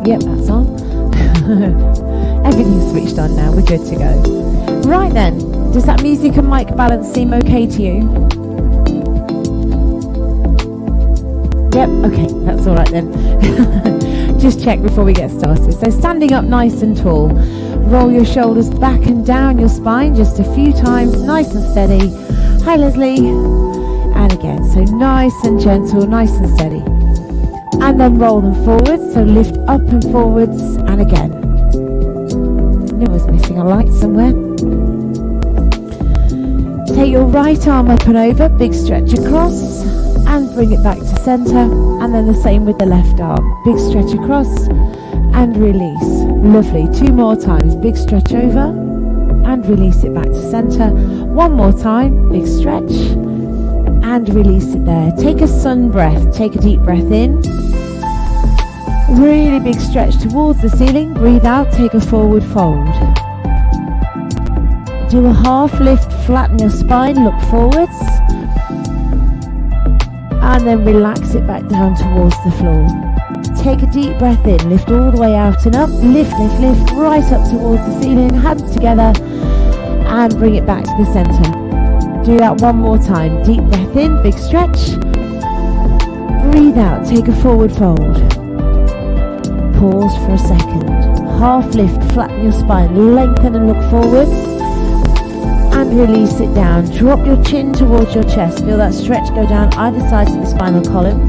Yep, that's on. Everything's switched on now, we're good to go. Right then, does that music and mic balance seem okay to you? Yep, okay, that's alright then. Just check before we get started. So standing up nice and tall, roll your shoulders back and down your spine just a few times, nice and steady. Hi Leslie. And again, so nice and gentle, nice and steady. And then roll them forwards, so lift up and forwards, and again. I was missing a light somewhere. Take your right arm up and over, big stretch across, and bring it back to centre, and then the same with the left arm. Big stretch across, and release. Lovely. 2 more times, big stretch over, and release it back to centre. 1 more time, big stretch, and release it there. Take a sun breath, take a deep breath in. Really big stretch towards the ceiling, breathe out, take a forward fold. Do a half lift, flatten your spine, look forwards. And then relax it back down towards the floor. Take a deep breath in, lift all the way out and up, lift, lift, lift, right up towards the ceiling, hands together, and bring it back to the centre. Do that 1 more time, deep breath in, big stretch. Breathe out, take a forward fold. Pause for a second. Half lift, flatten your spine, lengthen and look forwards. And release it down. Drop your chin towards your chest. Feel that stretch go down either side of the spinal column.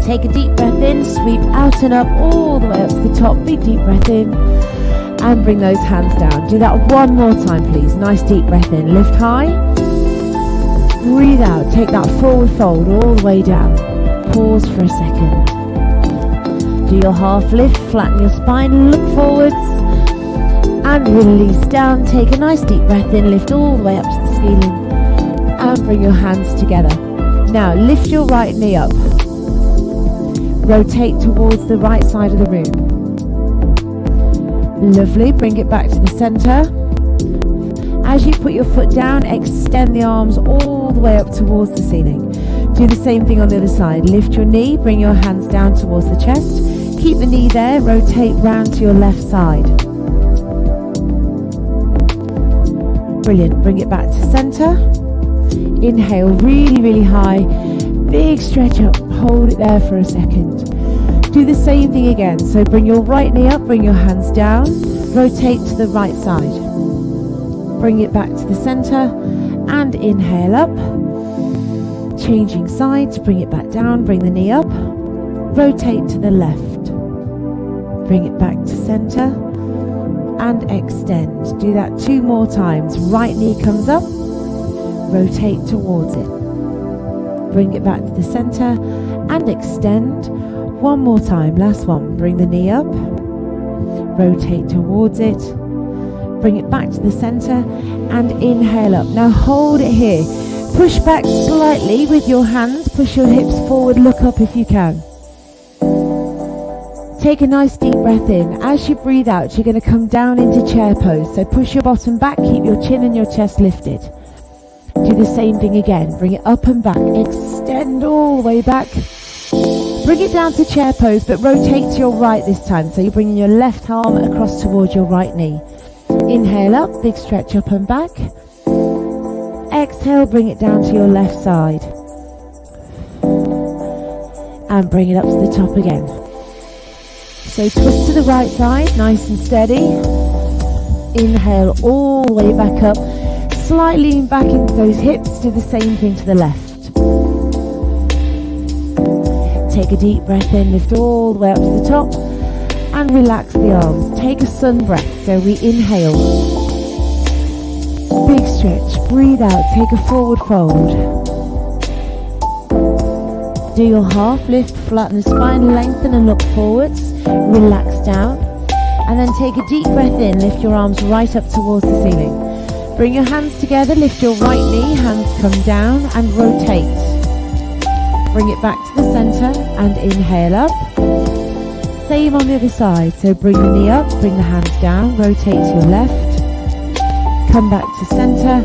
Take a deep breath in, sweep out and up, all the way up to the top. Big deep breath in. And bring those hands down. Do that 1 more time, please. Nice deep breath in. Lift high. Breathe out. Take that forward fold all the way down. Pause for a second. Do your half lift, flatten your spine, look forwards, and release down. Take a nice deep breath in, lift all the way up to the ceiling, and bring your hands together. Now lift your right knee up. Rotate towards the right side of the room. Lovely, bring it back to the centre. As you put your foot down, extend the arms all the way up towards the ceiling. Do the same thing on the other side. Lift your knee, bring your hands down towards the chest. Keep the knee there, rotate round to your left side. Brilliant, bring it back to centre. Inhale really, really high. Big stretch up, hold it there for a second. Do the same thing again, so bring your right knee up, bring your hands down, rotate to the right side. Bring it back to the centre and inhale up. Changing sides, bring it back down, bring the knee up, rotate to the left. Bring it back to centre and extend. Do that 2 more times. Right knee comes up, rotate towards it. Bring it back to the centre and extend. 1 more time, last one. Bring the knee up, rotate towards it. Bring it back to the centre and inhale up. Now hold it here. Push back slightly with your hands. Push your hips forward, look up if you can. Take a nice deep breath in. As you breathe out, you're going to come down into chair pose. So push your bottom back, keep your chin and your chest lifted. Do the same thing again. Bring it up and back. Extend all the way back. Bring it down to chair pose, but rotate to your right this time. So you're bringing your left arm across towards your right knee. Inhale up, big stretch up and back. Exhale, bring it down to your left side. And bring it up to the top again. So twist to the right side, nice and steady. Inhale all the way back up. Slightly lean back into those hips. Do the same thing to the left. Take a deep breath in, lift all the way up to the top. And relax the arms. Take a sun breath. So we inhale. Big stretch. Breathe out. Take a forward fold. Do your half lift, flatten the spine, lengthen and look forwards. Relax down. And then take a deep breath in. Lift your arms right up towards the ceiling. Bring your hands together. Lift your right knee. Hands come down and rotate. Bring it back to the centre and inhale up. Same on the other side. So bring the knee up, bring the hands down, rotate to your left. Come back to centre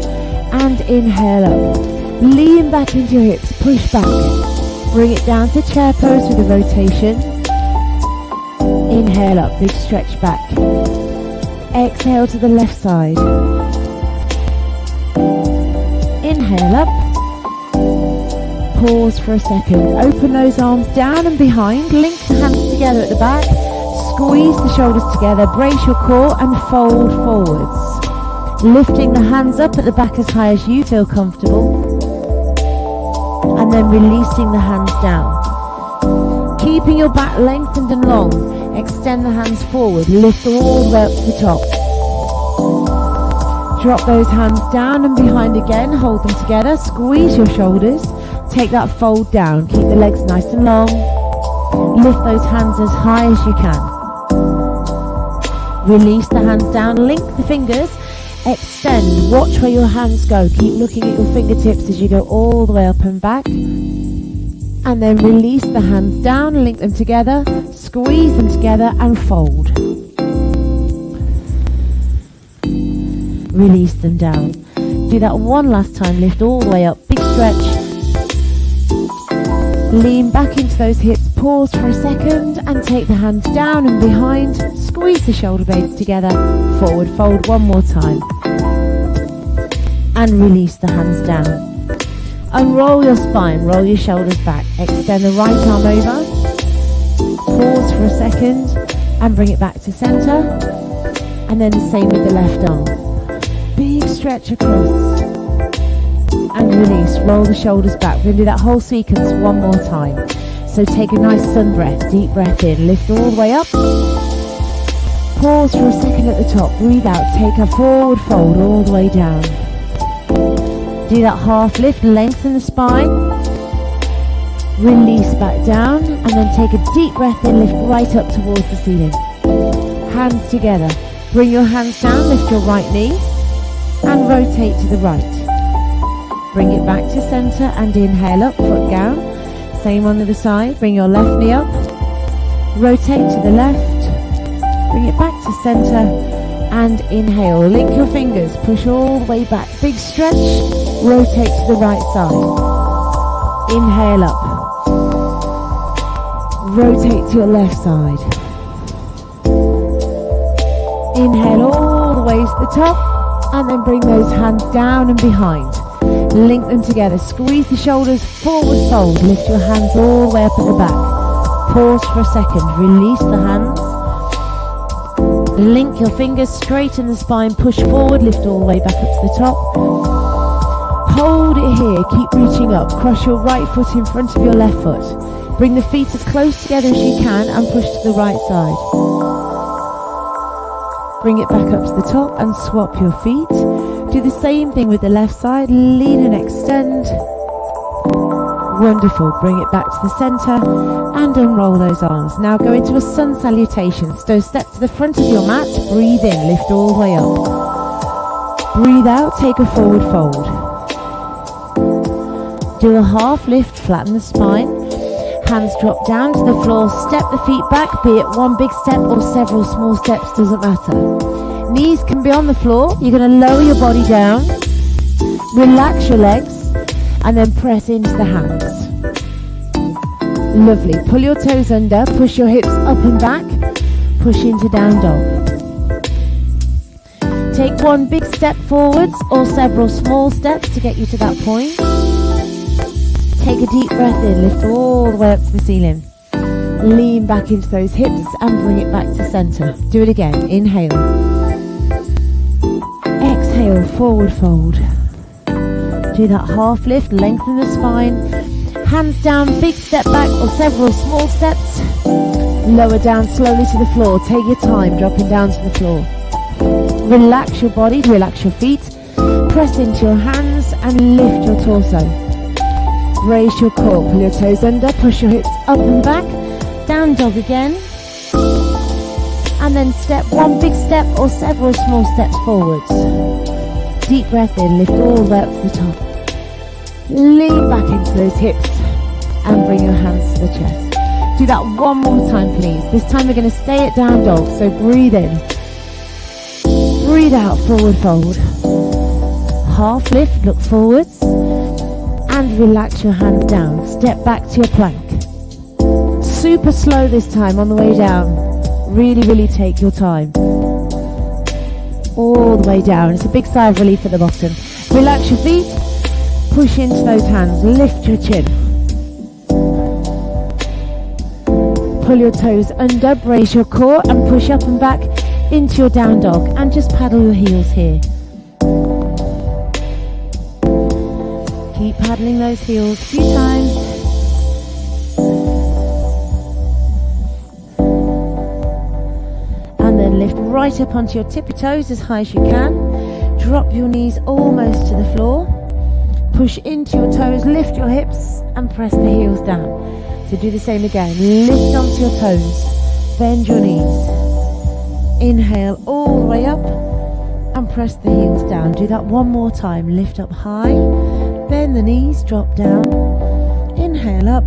and inhale up. Lean back into your hips, push back. Bring it down to chair pose with a rotation. Inhale up, big stretch back. Exhale to the left side. Inhale up. Pause for a second. Open those arms down and behind. Link the hands together at the back. Squeeze the shoulders together. Brace your core and fold forwards. Lifting the hands up at the back as high as you feel comfortable. And then releasing the hands down. Keeping your back lengthened and long. Extend the hands forward. Lift all the way up to the top. Drop those hands down and behind again. Hold them together. Squeeze your shoulders. Take that fold down. Keep the legs nice and long. Lift those hands as high as you can. Release the hands down. Link the fingers. Extend. Watch where your hands go. Keep looking at your fingertips as you go all the way up and back. And then release the hands down. Link them together. Squeeze them together and fold. Release them down. Do that one last time. Lift all the way up. Big stretch. Lean back into those hips. Pause for a second and take the hands down and behind. Squeeze the shoulder blades together. Forward fold one more time. And release the hands down. Unroll your spine. Roll your shoulders back. Extend the right arm over. Pause for a second and bring it back to center. And then the same with the left arm. Big stretch across. And release. Roll the shoulders back. We're going to do that whole sequence one more time. So take a nice sun breath. Deep breath in. Lift all the way up. Pause for a second at the top. Breathe out. Take a forward fold all the way down. Do that half lift. Lengthen the spine. Release back down. And then take a deep breath in. Lift right up towards the ceiling. Hands together. Bring your hands down. Lift your right knee. And rotate to the right. Bring it back to center and inhale up, foot down. Same on the other side. Bring your left knee up. Rotate to the left. Bring it back to center and inhale. Link your fingers. Push all the way back. Big stretch. Rotate to the right side. Inhale up. Rotate to your left side. Inhale all the way to the top. And then bring those hands down and behind. Link them together. Squeeze the shoulders, forward fold. Lift your hands all the way up at the back. Pause for a second. Release the hands. Link your fingers, straighten the spine, push forward, lift all the way back up to the top. Hold it here, keep reaching up. Cross your right foot in front of your left foot. Bring the feet as close together as you can and push to the right side. Bring it back up to the top and swap your feet. Do the same thing with the left side. Lean and extend. Wonderful. Bring it back to the center and unroll those arms. Now go into a sun salutation. So step to the front of your mat. Breathe in. Lift all the way up. Breathe out. Take a forward fold. Do a half lift. Flatten the spine. Hands drop down to the floor. Step the feet back. Be it one big step or several small steps. Doesn't matter. Knees can be on the floor. You're going to lower your body down. Relax your legs. And then press into the hands. Lovely. Pull your toes under. Push your hips up and back. Push into down dog. Take one big step forwards or several small steps to get you to that point. Take a deep breath in. Lift all the way up to the ceiling. Lean back into those hips and bring it back to center. Do it again. Inhale. Exhale. Forward fold. Do that half lift, lengthen the spine, hands down, big step back or several small steps, lower down slowly to the floor, take your time dropping down to the floor. Relax your body, relax your feet, press into your hands and lift your torso. Brace your core, pull your toes under, push your hips up and back, down dog again, and then step one big step or several small steps forwards. Deep breath in, lift all the way up to the top. Lean back into those hips and bring your hands to the chest. Do that one more time, please. This time we're going to stay at down dog, so breathe in. Breathe out, forward fold. Half lift, look forwards. And relax your hands down. Step back to your plank. Super slow this time on the way down. Really, really take your time. All the way down. It's a big sigh of relief at the bottom. Relax your feet. Push into those hands. Lift your chin. Pull your toes under. Brace your core and push up and back into your down dog. And just paddle your heels here. Keep paddling those heels a few times. And then lift right up onto your tippy toes as high as you can. Drop your knees almost to the floor. Push into your toes, lift your hips and press the heels down. So do the same again. Lift onto your toes, bend your knees. Inhale all the way up and press the heels down. Do that one more time. Lift up high, bend the knees, drop down. Inhale up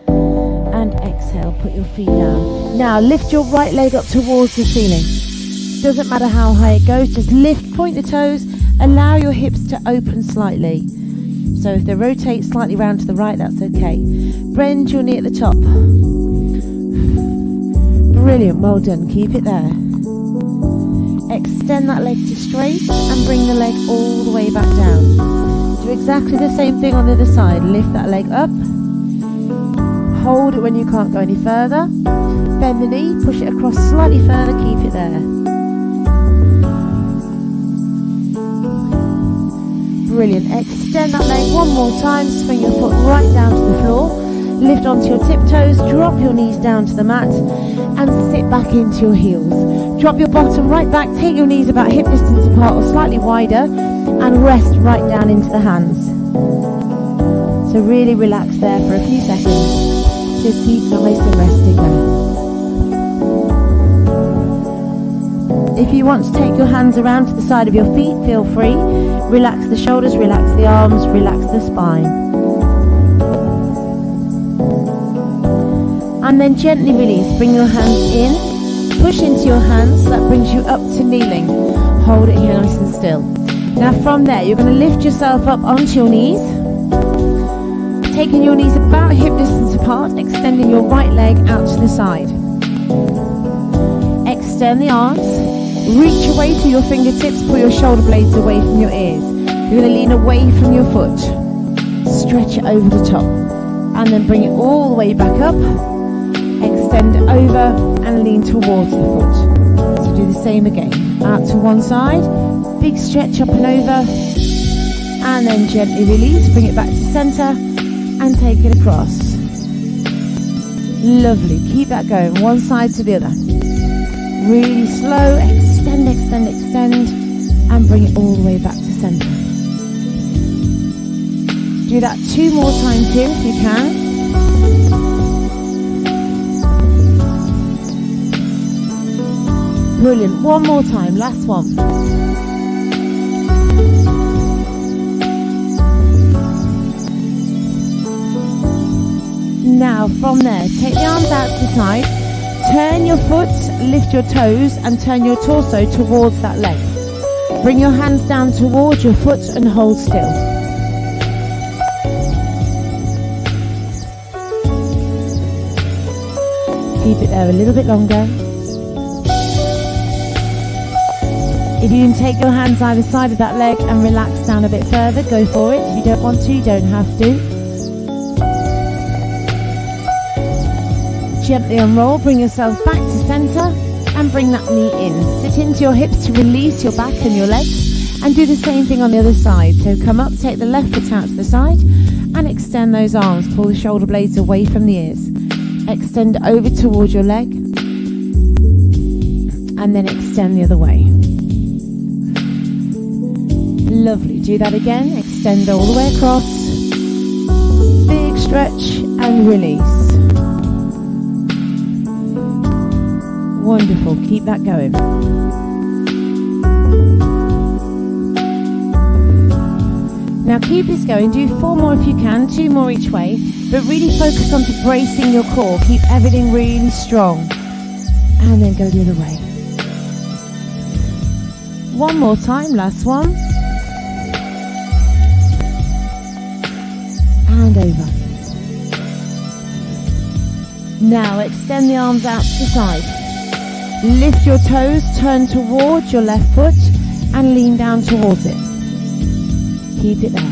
and exhale, put your feet down. Now lift your right leg up towards the ceiling. Doesn't matter how high it goes, just lift, point the toes, allow your hips to open slightly. So if they rotate slightly round to the right, that's okay. Bend your knee at the top. Brilliant, well done, keep it there. Extend that leg to straight and bring the leg all the way back down. Do exactly the same thing on the other side. Lift that leg up. Hold it when you can't go any further. Bend the knee, push it across slightly further, keep it there. Brilliant. Extend that leg one more time. Swing your foot right down to the floor. Lift onto your tiptoes. Drop your knees down to the mat and sit back into your heels. Drop your bottom right back. Take your knees about hip distance apart or slightly wider and rest right down into the hands. So really relax there for a few seconds. Just keep nice and resting there. If you want to take your hands around to the side of your feet, feel free. Relax the shoulders, relax the arms, relax the spine. And then gently release. Bring your hands in. Push into your hands. That brings you up to kneeling. Hold it here nice and still. Now from there, you're going to lift yourself up onto your knees. Taking your knees about hip distance apart. Extending your right leg out to the side. Extend the arms. Reach away to your fingertips, pull your shoulder blades away from your ears. You're going to lean away from your foot. Stretch it over the top. And then bring it all the way back up. Extend it over and lean towards the foot. So do the same again. Out to one side. Big stretch up and over. And then gently release. Bring it back to center. And take it across. Lovely. Keep that going. One side to the other. Really slow, extend, extend, extend, and bring it all the way back to center. Do that 2 more times here if you can. Brilliant, one more time, last one. Now from there, take the arms out to the side. Turn your foot, lift your toes and turn your torso towards that leg. Bring your hands down towards your foot and hold still. Keep it there a little bit longer. If you can take your hands either side of that leg and relax down a bit further, go for it. If you don't want to, you don't have to. Gently unroll, bring yourself back to center and bring that knee in. Sit into your hips to release your back and your legs and do the same thing on the other side. So come up, take the left foot out to the side and extend those arms. Pull the shoulder blades away from the ears. Extend over towards your leg and then extend the other way. Lovely, do that again. Extend all the way across. Big stretch and release. Wonderful, keep that going. Now keep this going, do 4 more if you can, 2 more each way, but really focus on bracing your core, keep everything really strong. And then go the other way. 1 more time, last one. And over. Now extend the arms out to the side. Lift your toes, turn towards your left foot and lean down towards it. Keep it there.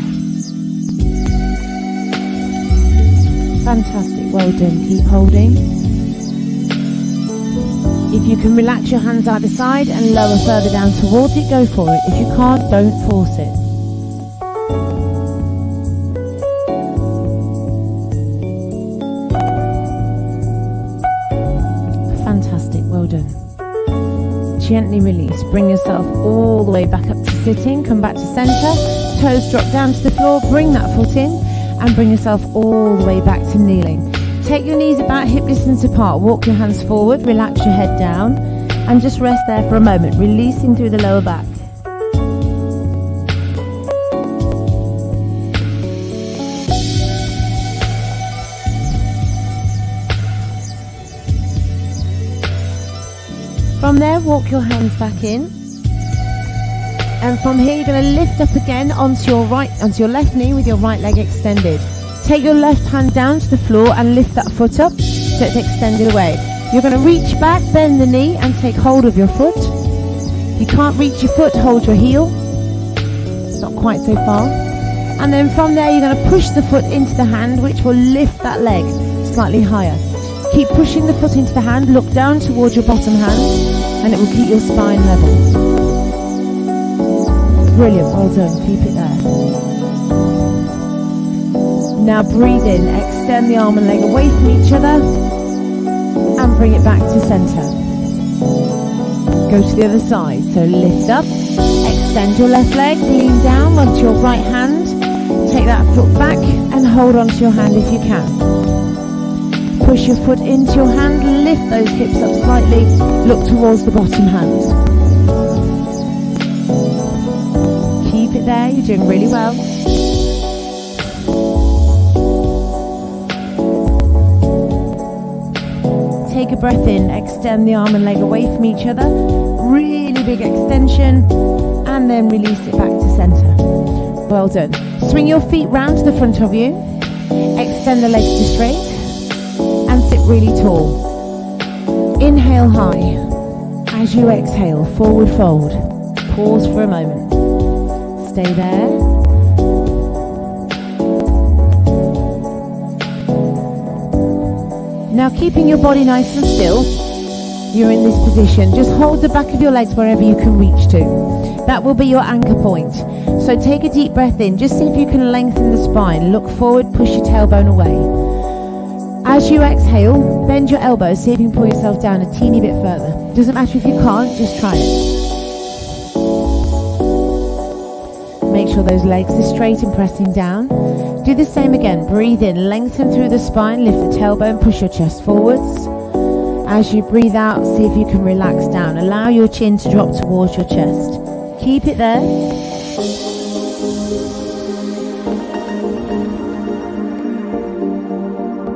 Fantastic, well done. Keep holding. If you can relax your hands either side and lower further down towards it, go for it. If you can't, don't force it. Fantastic, well done. Gently release. Bring yourself all the way back up to sitting. Come back to center. Toes drop down to the floor. Bring that foot in and bring yourself all the way back to kneeling. Take your knees about hip distance apart. Walk your hands forward. Relax your head down and just rest there for a moment, releasing through the lower back. From there, walk your hands back in, and from here you're going to lift up again onto your left knee with your right leg extended. Take your left hand down to the floor and lift that foot up so it's extended away. You're going to reach back, bend the knee and take hold of your foot. If you can't reach your foot, hold your heel. It's not quite so far. And then from there you're going to push the foot into the hand, which will lift that leg slightly higher. Keep pushing the foot into the hand, look down towards your bottom hand, and it will keep your spine level. Brilliant, well done, keep it there. Now breathe in, extend the arm and leg away from each other, and bring it back to center. Go to the other side, so lift up, extend your left leg, lean down onto your right hand, take that foot back, and hold onto your hand if you can. Push your foot into your hand, lift those hips up slightly, look towards the bottom hand. Keep it there, you're doing really well. Take a breath in, extend the arm and leg away from each other, really big extension, and then release it back to center. Well done. Swing your feet round to the front of you, extend the legs to straight, and sit really tall. Inhale high. As you exhale, forward fold. Pause for a moment. Stay there. Now keeping your body nice and still, you're in this position. Just hold the back of your legs wherever you can reach to. That will be your anchor point. So take a deep breath in. Just see if you can lengthen the spine. Look forward, push your tailbone away. As you exhale, bend your elbows, see if you can pull yourself down a teeny bit further. Doesn't matter if you can't, just try it. Make sure those legs are straight and pressing down. Do the same again. Breathe in, lengthen through the spine, lift the tailbone, push your chest forwards. As you breathe out, see if you can relax down. Allow your chin to drop towards your chest. Keep it there.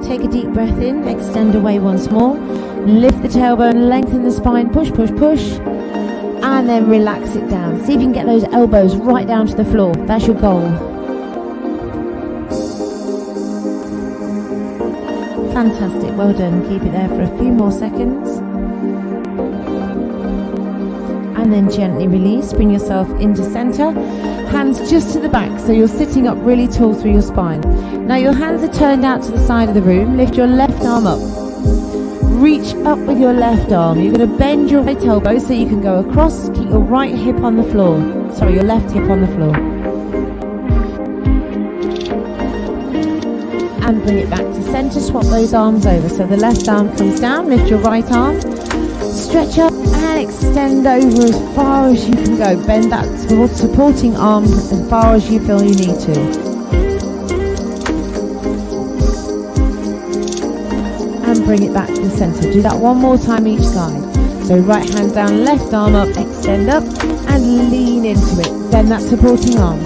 Take a deep breath in, extend away once more, lift the tailbone, lengthen the spine, push, push, push, and then relax it down. See if you can get those elbows right down to the floor. That's your goal. Fantastic, well done. Keep it there for a few more seconds. And then gently release, bring yourself into center. Hands just to the back, so you're sitting up really tall through your spine. Now your hands are turned out to the side of the room. Lift your left arm up. Reach up with your left arm. You're going to bend your right elbow so you can go across. Keep your right hip on the floor. Sorry, your left hip on the floor. And bring it back to center. Swap those arms over. So the left arm comes down. Lift your right arm. Stretch up and extend over as far as you can go. Bend that supporting arm as far as you feel you need to. And bring it back to the center. Do that one more time each side. So right hand down, left arm up, extend up and lean into it. Bend that supporting arm.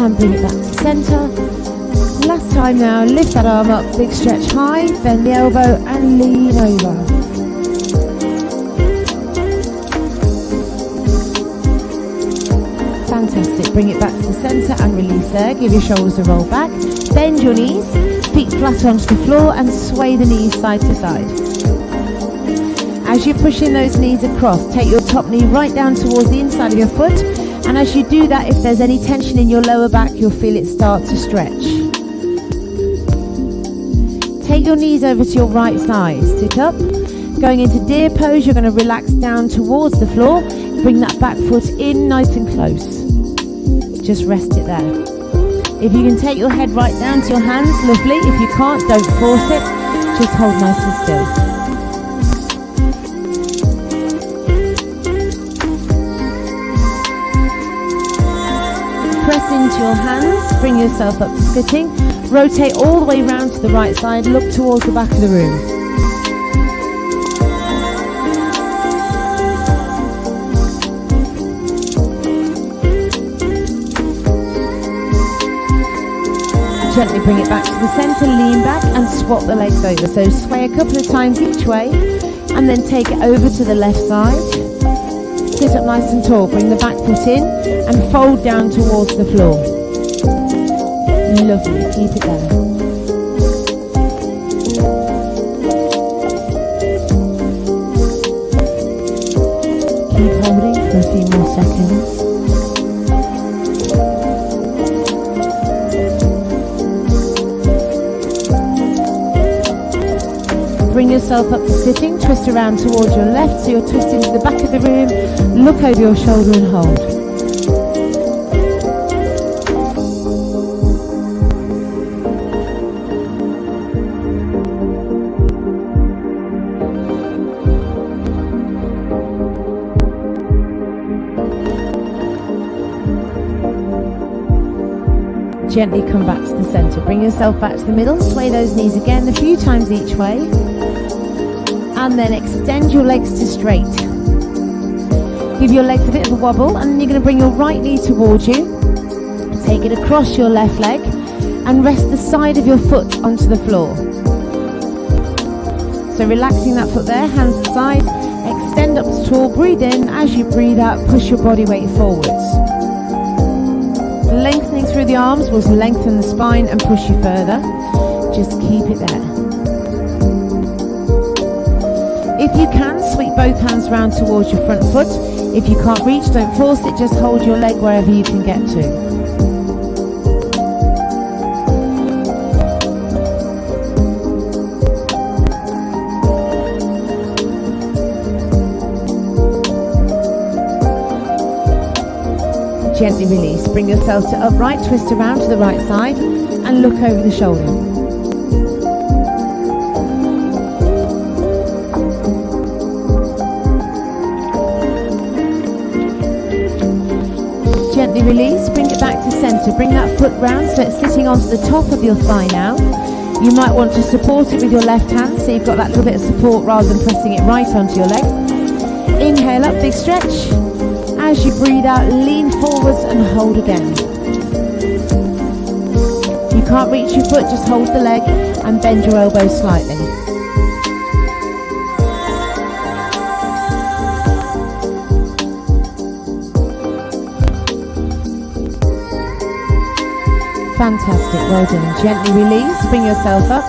And bring it back to center. Last time now, lift that arm up, big stretch high, bend the elbow and lean over. Fantastic, bring it back to the centre and release there, give your shoulders a roll back, bend your knees, feet flat flat onto the floor and sway the knees side to side. As you're pushing those knees across, take your top knee right down towards the inside of your foot, and as you do that, if there's any tension in your lower back, you'll feel it start to stretch. Take your knees over to your right side, sit up. Going into deer pose, you're going to relax down towards the floor, bring that back foot in nice and close. Just rest it there. If you can take your head right down to your hands, lovely. If you can't, don't force it, just hold nice and still. Press into your hands, bring yourself up to sitting, rotate all the way round to the right side, look towards the back of the room. Gently bring it back to the centre, lean back and swap the legs over. So sway a couple of times each way and then take it over to the left side. Sit up nice and tall, bring the back foot in and fold down towards the floor. Lovely, keep it there. Keep holding for a few more seconds. Bring yourself up to sitting, twist around towards your left, so you're twisting to the back of the room, look over your shoulder and hold. Gently come back to the centre, bring yourself back to the middle, sway those knees again a few times each way. And then extend your legs to straight. Give your legs a bit of a wobble, and then you're going to bring your right knee towards you. Take it across your left leg and rest the side of your foot onto the floor. So relaxing that foot there, hands aside, extend up to tall, breathe in. As you breathe out, push your body weight forwards. Lengthening through the arms will lengthen the spine and push you further. Just keep it there. If you can, sweep both hands round towards your front foot. If you can't reach, don't force it, just hold your leg wherever you can get to. Gently release, bring yourself to upright, twist around to the right side and look over the shoulder. Gently release, bring it back to centre, bring that foot round so it's sitting onto the top of your thigh now. You might want to support it with your left hand so you've got that little bit of support rather than pressing it right onto your leg. Inhale up, big stretch. As you breathe out, lean forwards and hold again. If you can't reach your foot, just hold the leg and bend your elbow slightly. Fantastic, well done. Gently release, bring yourself up.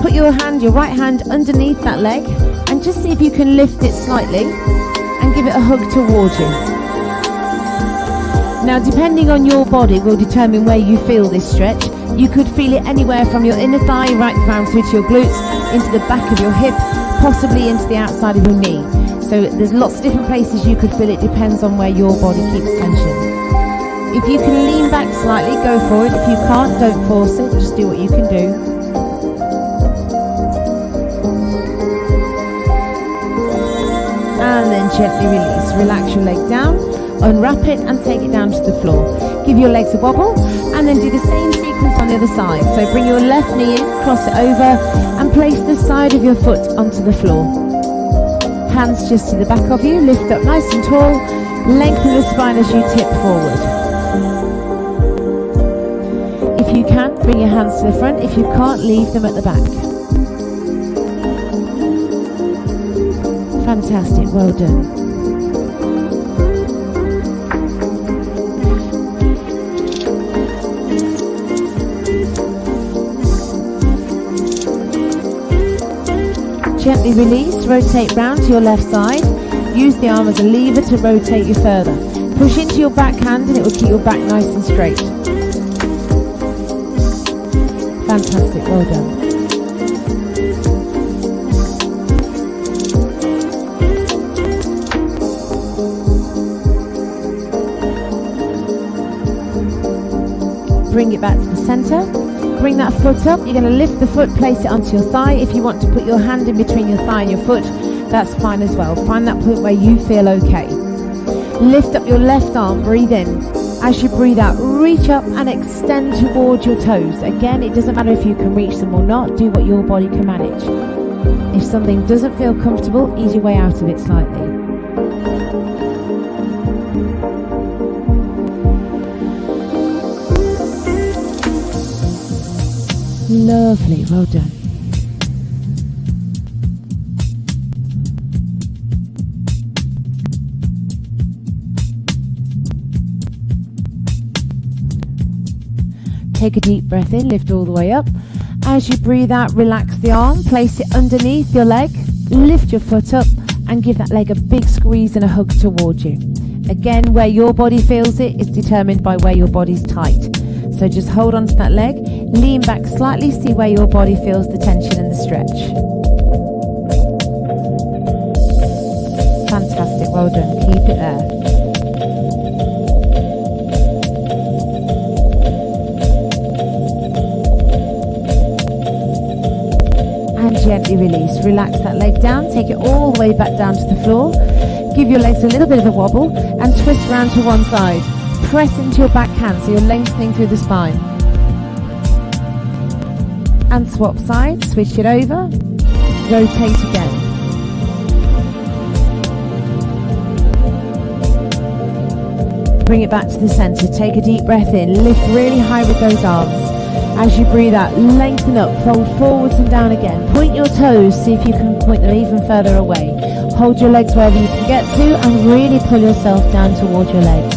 Put your right hand underneath that leg and just see if you can lift it slightly and give it a hug towards you. Now, depending on your body will determine where you feel this stretch. You could feel it anywhere from your inner thigh right down through to your glutes, into the back of your hip, possibly into the outside of your knee. So there's lots of different places you could feel it, depends on where your body keeps tension. If you can lean back slightly, go for it. If you can't, don't force it, just do what you can do. And then gently release, relax your leg down. Unwrap it and take it down to the floor. Give your legs a wobble and then do the same sequence on the other side. So bring your left knee in, cross it over and place the side of your foot onto the floor. Hands just to the back of you, lift up nice and tall, lengthen the spine as you tip forward. If you can, bring your hands to the front. If you can't, leave them at the back. Fantastic, well done. Gently release, rotate round to your left side. Use the arm as a lever to rotate you further. Push into your back hand and it will keep your back nice and straight. Fantastic, well done. Bring it back to the centre. Bring that foot up. You're going to lift the foot, place it onto your thigh. If you want to put your hand in between your thigh and your foot, that's fine as well. Find that point where you feel okay. Lift up your left arm, breathe in. As you breathe out, reach up and extend towards your toes. Again, it doesn't matter if you can reach them or not. Do what your body can manage. If something doesn't feel comfortable, ease your way out of it slightly. Lovely, well done. Take a deep breath in, lift all the way up. As you breathe out, relax the arm, place it underneath your leg, lift your foot up and give that leg a big squeeze and a hug towards you. Again, where your body feels it is determined by where your body's tight. So just hold on to that leg, lean back slightly, see where your body feels the tension and the stretch. Fantastic, well done, keep it there. And gently release, relax that leg down, take it all the way back down to the floor. Give your legs a little bit of a wobble and twist around to one side. Press into your back hand so you're lengthening through the spine. And swap sides, switch it over, rotate again. Bring it back to the center, take a deep breath in, lift really high with those arms. As you breathe out, lengthen up, fold forwards and down again. Point your toes, see if you can point them even further away. Hold your legs wherever you can get to and really pull yourself down towards your legs.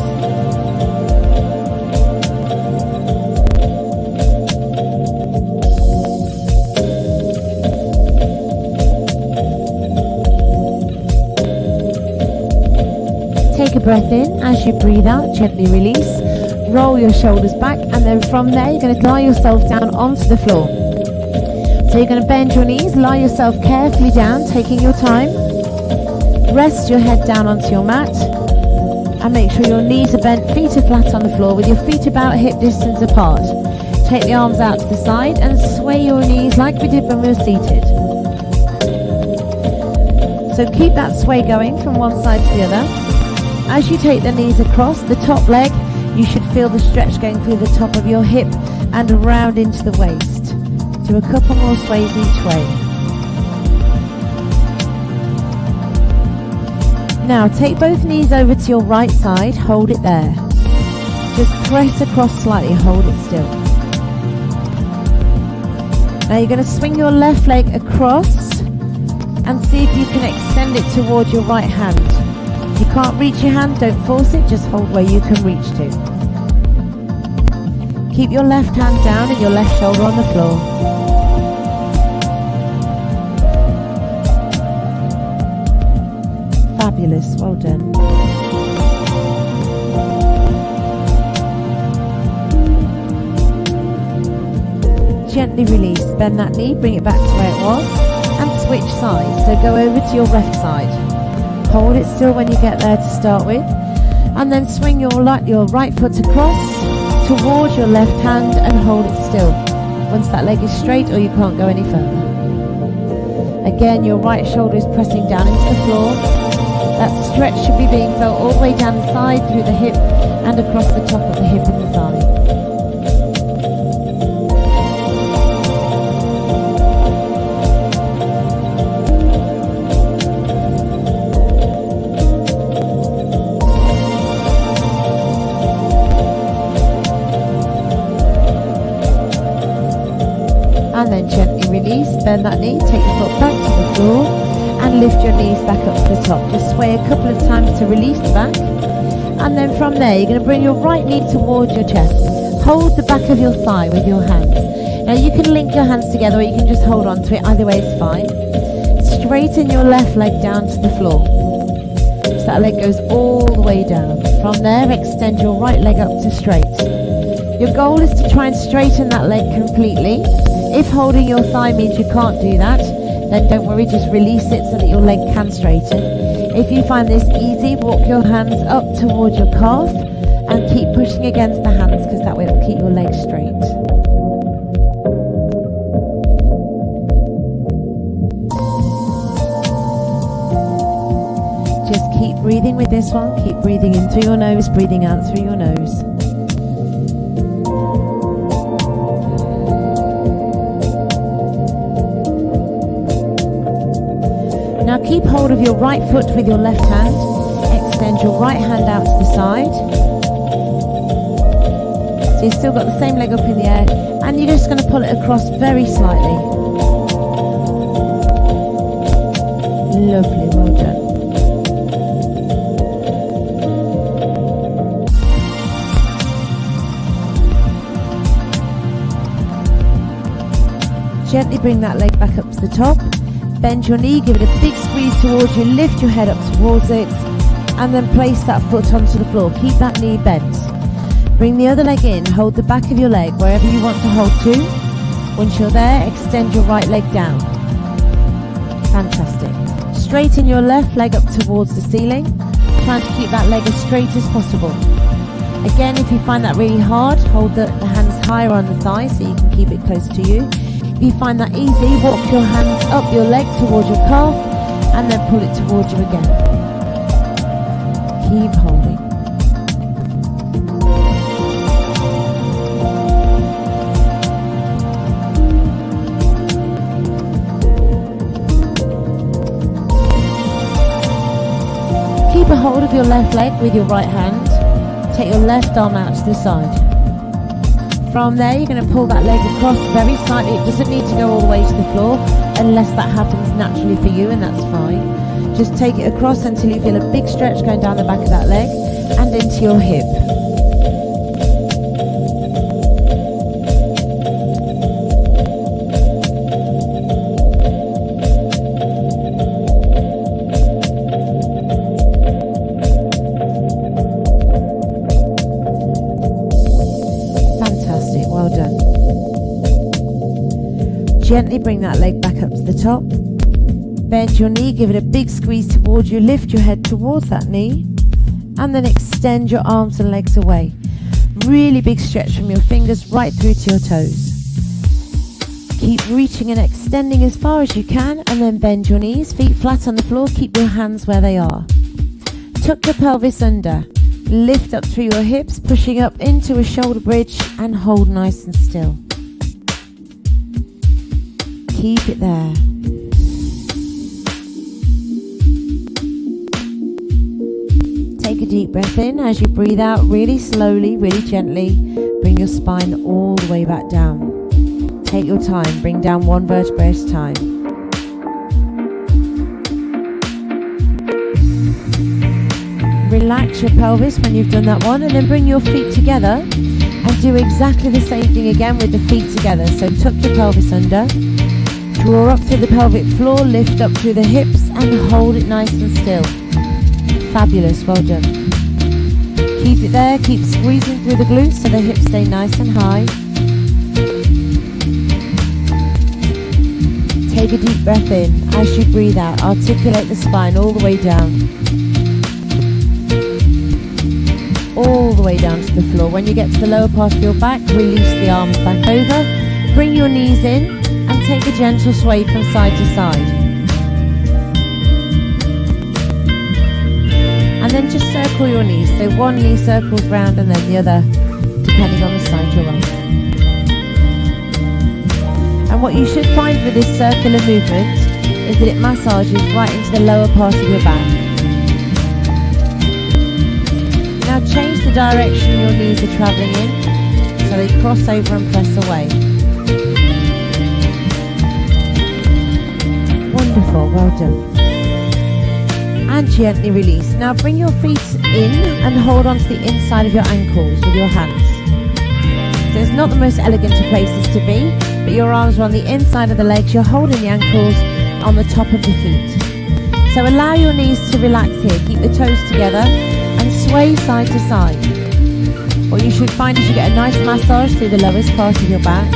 Take a breath in. As you breathe out, gently release. Roll your shoulders back, and then from there you're going to lie yourself down onto the floor. So you're going to bend your knees, lie yourself carefully down, taking your time. Rest your head down onto your mat and make sure your knees are bent, feet are flat on the floor with your feet about hip distance apart. Take the arms out to the side and sway your knees like we did when we were seated. So keep that sway going from one side to the other. As you take the knees across the top leg, you should feel the stretch going through the top of your hip and around into the waist. Do a couple more sways each way. Now take both knees over to your right side, hold it there. Just press across slightly, hold it still. Now you're going to swing your left leg across and see if you can extend it towards your right hand. If you can't reach your hand, don't force it, just hold where you can reach to. Keep your left hand down and your left shoulder on the floor. Fabulous, well done. Gently release, bend that knee, bring it back to where it was, and switch sides. So go over to your left side. Hold it still when you get there to start with, and then swing your right foot across towards your left hand and hold it still. Once that leg is straight or you can't go any further. Again, your right shoulder is pressing down into the floor. That stretch should be being felt all the way down the side through the hip and across the top of the hip and the thigh. And then gently release, bend that knee, take your foot back to the floor and lift your knees back up to the top. Just sway a couple of times to release the back, and then from there you're going to bring your right knee towards your chest. Hold the back of your thigh with your hands. Now you can link your hands together or you can just hold on to it, either way is fine. straighten your left leg down to the floor. So that leg goes all the way down. From there, extend your right leg up to straight. Your goal is to try and straighten that leg completely. If holding your thigh means you can't do that, then don't worry, just release it so that your leg can straighten. If you find this easy, walk your hands up towards your calf and keep pushing against the hands, because that way it will keep your leg straight. Just keep breathing with this one. Keep breathing in through your nose, breathing out through your nose. Now keep hold of your right foot with your left hand. Extend your right hand out to the side. So you've still got the same leg up in the air, and you're just going to pull it across very slightly. Lovely, well done. Gently bring that leg back up to the top. Bend your knee, give it a big squeeze towards you, lift your head up towards it, and then place that foot onto the floor. Keep that knee bent. Bring the other leg in, hold the back of your leg wherever you want to hold to. Once you're there, extend your right leg down. Fantastic. Straighten your left leg up towards the ceiling, trying to keep that leg as straight as possible. Again, if you find that really hard, hold the hands higher on the thigh so you can keep it close to you. If you find that easy, walk your hands up your leg towards your calf and then pull it towards you again. Keep holding. Keep a hold of your left leg with your right hand. Take your left arm out to the side. From there, you're going to pull that leg across very slightly. It doesn't need to go all the way to the floor unless that happens naturally for you, and that's fine. Just take it across until you feel a big stretch going down the back of that leg and into your hip. Gently bring that leg back up to the top. Bend your knee, give it a big squeeze towards you, lift your head towards that knee, and then extend your arms and legs away. Really big stretch from your fingers right through to your toes. Keep reaching and extending as far as you can, and then bend your knees, feet flat on the floor, keep your hands where they are. Tuck your pelvis under, lift up through your hips, pushing up into a shoulder bridge, and hold nice and still. Keep it there. Take a deep breath in. As you breathe out, really slowly, really gently, bring your spine all the way back down. Take your time, bring down one vertebra at a time. Relax your pelvis when you've done that one, and then bring your feet together and do exactly the same thing again with the feet together. So tuck your pelvis under. Draw up through the pelvic floor, lift up through the hips and hold it nice and still. Fabulous, well done. Keep it there, keep squeezing through the glutes so the hips stay nice and high. Take a deep breath in. As you breathe out, articulate the spine all the way down. All the way down to the floor. When you get to the lower part of your back, release the arms back over. Bring your knees in. And take a gentle sway from side to side. And then just circle your knees. So one knee circles round and then the other, depending on the side you're on. And what you should find with this circular movement is that it massages right into the lower part of your back. Now change the direction your knees are travelling in so they cross over and press away. Wonderful, well done. And gently release. Now bring your feet in and hold on to the inside of your ankles with your hands. So it's not the most elegant of places to be, but your arms are on the inside of the legs, you're holding the ankles, on the top of the feet. So allow your knees to relax here. Keep the toes together and sway side to side. What you should find is you get a nice massage through the lowest part of your back,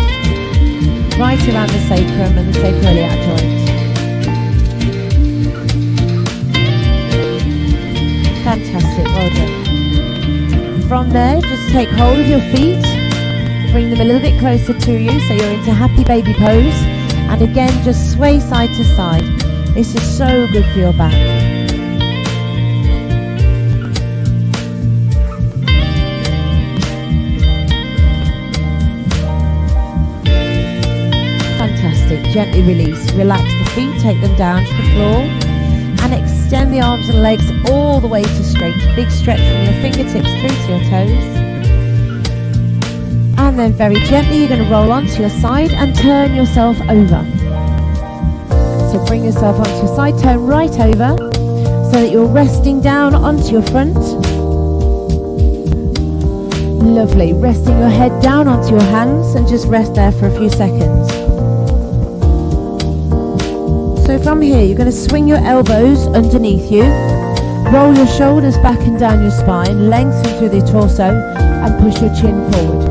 right around the sacrum and the sacroiliac joint. Fantastic, well done. From there, just take hold of your feet, bring them a little bit closer to you so you're into happy baby pose, and again just sway side to side. This is so good for your back. Fantastic, gently release, relax the feet, take them down to the floor and extend the arms and legs all the way to straight. Big stretch from your fingertips through to your toes. And then very gently you're going to roll onto your side and turn yourself over. So bring yourself onto your side, turn right over so that you're resting down onto your front. Lovely, resting your head down onto your hands and just rest there for a few seconds. So from here you're going to swing your elbows underneath you, roll your shoulders back and down your spine, lengthen through the torso and push your chin forward.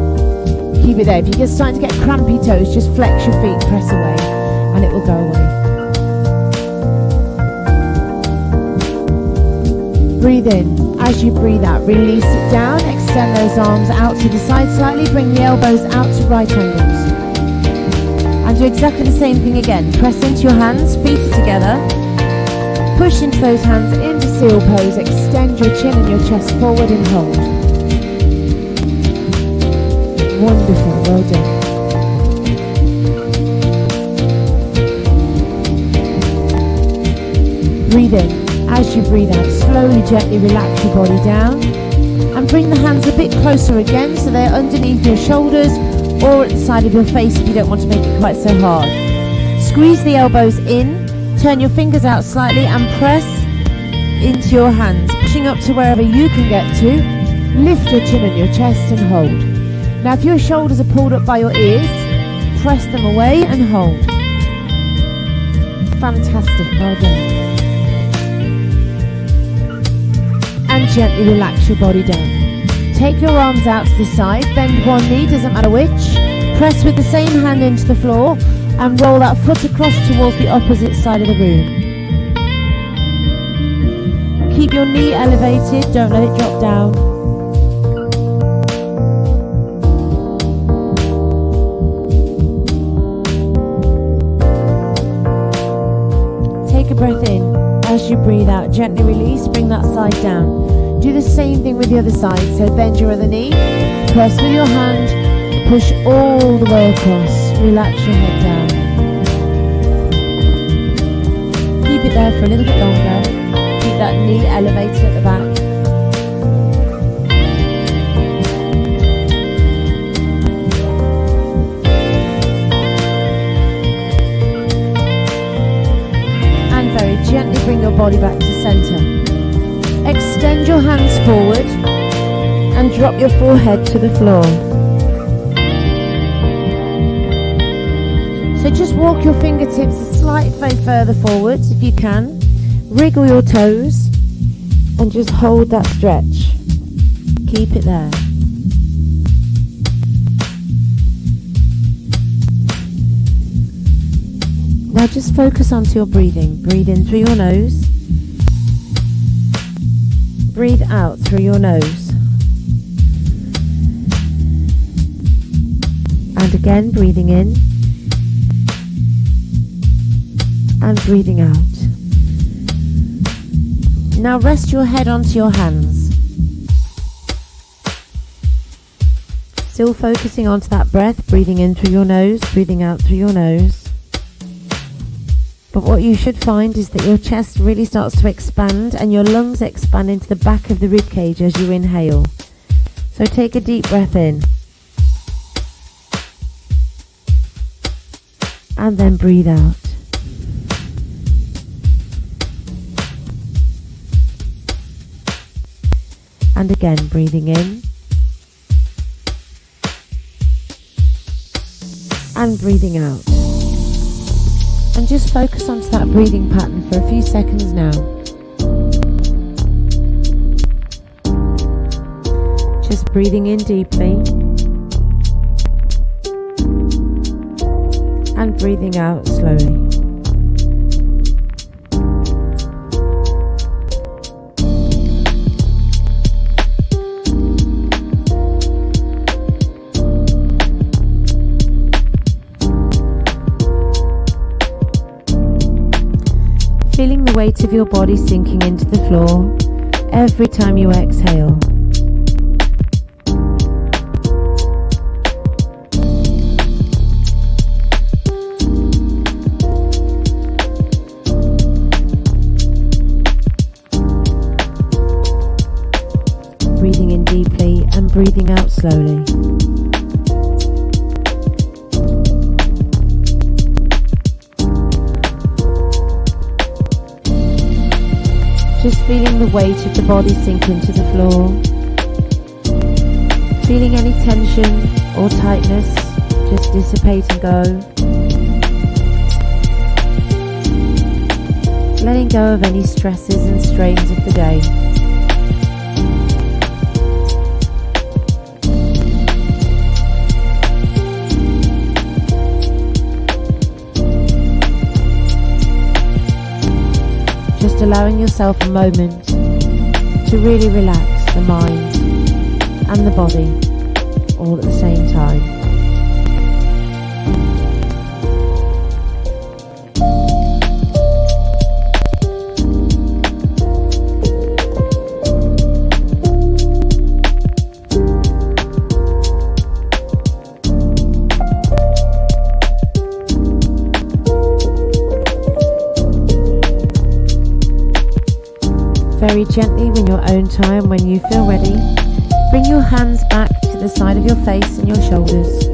Keep it there. If you get starting to get crampy toes, just flex your feet, press away and it will go away. Breathe in. As you breathe out, release it down, extend those arms out to the side slightly, bring the elbows out to right angles. And do exactly the same thing again. Press into your hands, feet are together. Push into those hands into seal pose, extend your chin and your chest forward and hold. Wonderful, well done. Breathe in. As you breathe out, slowly, gently relax your body down and bring the hands a bit closer again so they're underneath your shoulders or at the side of your face if you don't want to make it quite so hard. Squeeze the elbows in, turn your fingers out slightly and press into your hands, pushing up to wherever you can get to. Lift your chin and your chest and hold. Now if your shoulders are pulled up by your ears, press them away and hold. Fantastic, well done. And gently relax your body down. Take your arms out to the side, bend one knee, doesn't matter which. Press with the same hand into the floor and roll that foot across towards the opposite side of the room. Keep your knee elevated, don't let it drop down. Take a breath in. As you breathe out, gently release, bring that side down. Do the same thing with the other side. So bend your other knee, press with your hand, push all the way across, relax your head down. Keep it there for a little bit longer. Keep that knee elevated at the back. And very gently bring your body back to center. Extend your hands forward and drop your forehead to the floor. So just walk your fingertips a slight way further forward if you can. Wriggle your toes and just hold that stretch. Keep it there. Now just focus onto your breathing. Breathe in through your nose. Breathe out through your nose. And again, breathing in and breathing out. Now rest your head onto your hands. Still focusing onto that breath, breathing in through your nose, breathing out through your nose. But what you should find is that your chest really starts to expand and your lungs expand into the back of the rib cage as you inhale. So take a deep breath in. And then breathe out. And again, breathing in. And breathing out. And just focus onto that breathing pattern for a few seconds now. Just breathing in deeply and breathing out slowly. Feeling the weight of your body sinking into the floor every time you exhale. Breathing in deeply and breathing out slowly. Just feeling the weight of the body sink into the floor. Feeling any tension or tightness just dissipate and go. Letting go of any stresses and strains of the day. Just allowing yourself a moment to really relax the mind and the body all at the same time. Very gently, in your own time, when you feel ready, bring your hands back to the side of your face and your shoulders.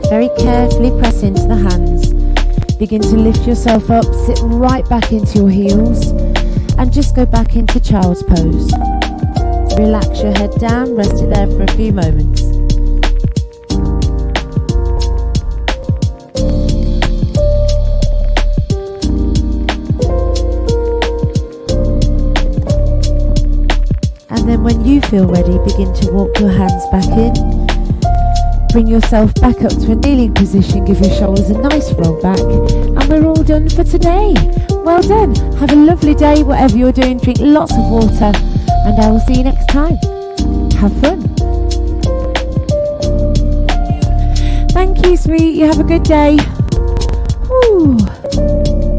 Very carefully press into the hands. Begin to lift yourself up, sit right back into your heels, and just go back into child's pose. Relax your head down, rest it there for a few moments. And then when you feel ready, begin to walk your hands back in. Bring yourself back up to a kneeling position, give your shoulders a nice roll back, and we're all done for today. Well done. Have a lovely day, whatever you're doing. Drink lots of water, and I will see you next time. Have fun. Thank you, sweet. You have a good day.